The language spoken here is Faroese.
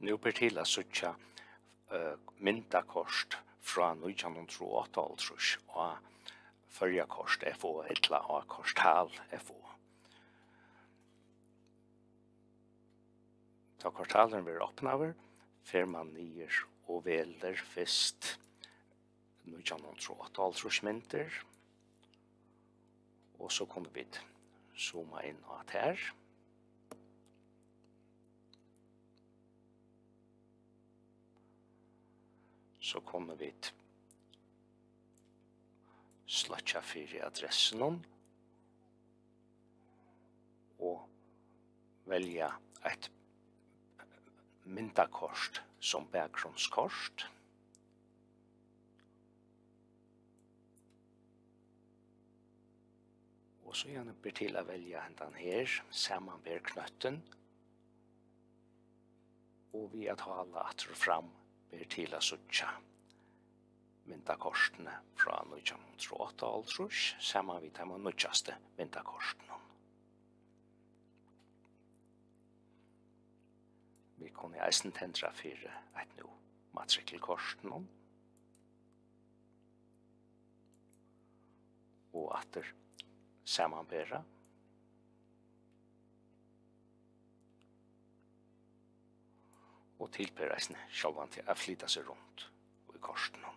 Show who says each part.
Speaker 1: Nu ber til å søtja myndakost fra 1938 og førja kost FO etla og kostal FO. Da kortalen blir åpnaver, fer man nyer og veler fest 1938 mynter, og så kunne vi zooma inn at her. Så kommer vi slutja fyrir adressen og velja et myndakort som bakgrunnskort. Og så gjerne ber til å velja hendan her, samanber knøtten, og vi at hala atter fram ber til å søtja myndakortene fra 1938, saman vi tar med nødjaste myndakortene. Vi kunne eisen tendra fyrir et nå matrikelkortene, og atter samanbera. Og tilber eisen sjálvan til å flytta seg rundt i kortene.